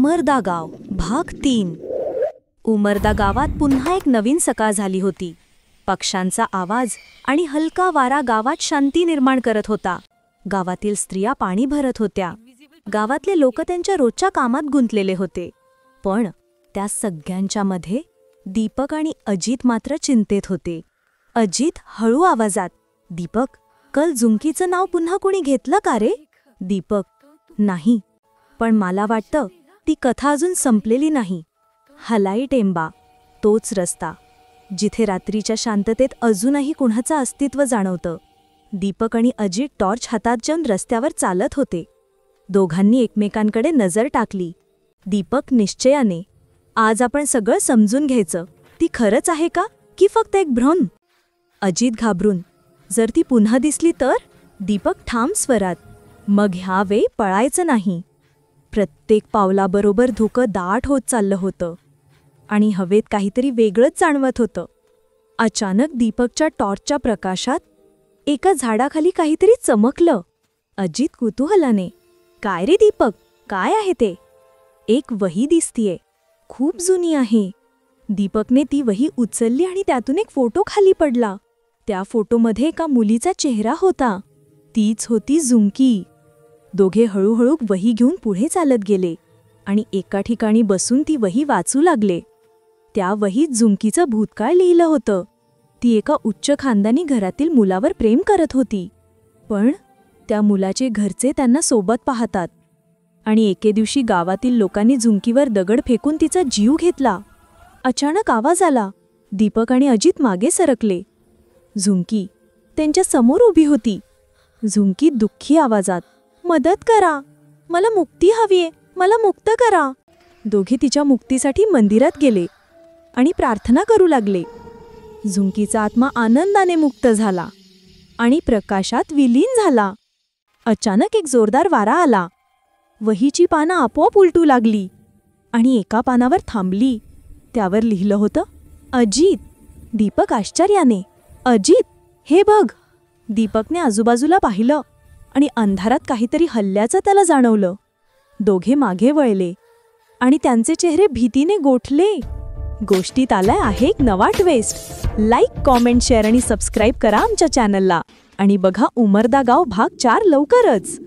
उमरदा गाव भाग 3। उमरदा गावात पुन्हा एक नवीन सकाळ झाली होती। पक्ष्यांचा आवाज आणि हलका वारा गावात शांती निर्माण करत होता। गावातील स्त्रिया पाणी भरत होत्या। गावातले लोक त्यांच्या रोजच्या कामात गुंतलेले होते। पण त्या सगळ्यांच्या मध्ये दीपक आणि अजित मात्र चिंतेत होते। अजित हळू आवाजात, "दीपक, कल झुंकीचं नाव पुन्हा कोणी घेतलं का रे?" दीपक, "नाही, पण मला वाटतं ती कथा अजून संपलेली नाही." हलाई टेंबा, तोच रस्ता जिथे रात्रीच्या शांततेत अजूनही कुणाचं अस्तित्व जाणवतं। दीपक आणि अजित टॉर्च हातात घेऊन रस्त्यावर चालत होते। दोघांनी एकमेकांकडे नजर टाकली। दीपक निश्चयाने, "आज आपण सगळं समजून घ्यायचं। ती खरंच आहे का की फक्त एक भ्रम?" अजित घाबरून, "जर ती पुन्हा दिसली तर?" दीपक ठाम स्वरात, "मग ह्यावेळी पळायचं नाही." प्रत्येक पावलाबरोबर धुकं दाट होत चाललं होतं आणि हवेत काहीतरी वेगळंच जाणवत होतं। अचानक दीपकच्या टॉर्चच्या प्रकाशात एका झाडाखाली काहीतरी चमकलं। अजित कुतूहलाने, "काय रे दीपक, काय आहे ते?" "एक वही दिसतीये, खूप जुनी आहे." दीपकने ती वही उचलली आणि त्यातून एक फोटो खाली पडला। त्या फोटोमध्ये एका मुलीचा चेहरा होता। तीच होती झुंकी। दोघे हळूहळू वही घेऊन पुढे चालत गेले आणि एका ठिकाणी बसून ती वही वाचू लागले। त्या वहीत झुंकीचं भूतकाळ लिहिलं होतं। ती एका उच्च खानदानी घरातील मुलावर प्रेम करत होती, पण त्या मुलाचे घरचे त्यांना सोबत पाहतात आणि एके दिवशी गावातील लोकांनी झुंकीवर दगड फेकून तिचा जीव घेतला। अचानक आवाज आला। दीपक आणि अजित मागे सरकले। झुंकी त्यांच्या समोर उभी होती। झुंकी दुःखी आवाजात, "मदत करा, मला मुक्ती हवीये, मला मुक्त करा." दोघे तिच्या मुक्तीसाठी मंदिरात गेले आणि प्रार्थना करू लागले। झुंकीचा आत्मा आनंदाने मुक्त झाला आणि प्रकाशात विलीन झाला। अचानक एक जोरदार वारा आला। वहीची पानं आपोआप उलटू लागली आणि एका पानावर थांबली। त्यावर लिहिलं होतं, "अजित." दीपक आश्चर्याने, "अजित, हे बघ." दीपकने आजूबाजूला पाहिलं आणि अंधारात काहीतरी हल्ल्याचं त्याला जाणवलं। दोघे मागे वळले आणि त्यांचे चेहरे भीतीने गोठले। गोष्टीत आलाय आहे एक नवा ट्विस्ट। लाईक, कॉमेंट, शेअर आणि सबस्क्राईब करा आमच्या चॅनलला आणि बघा उमरदा गाव भाग 4 लवकरच।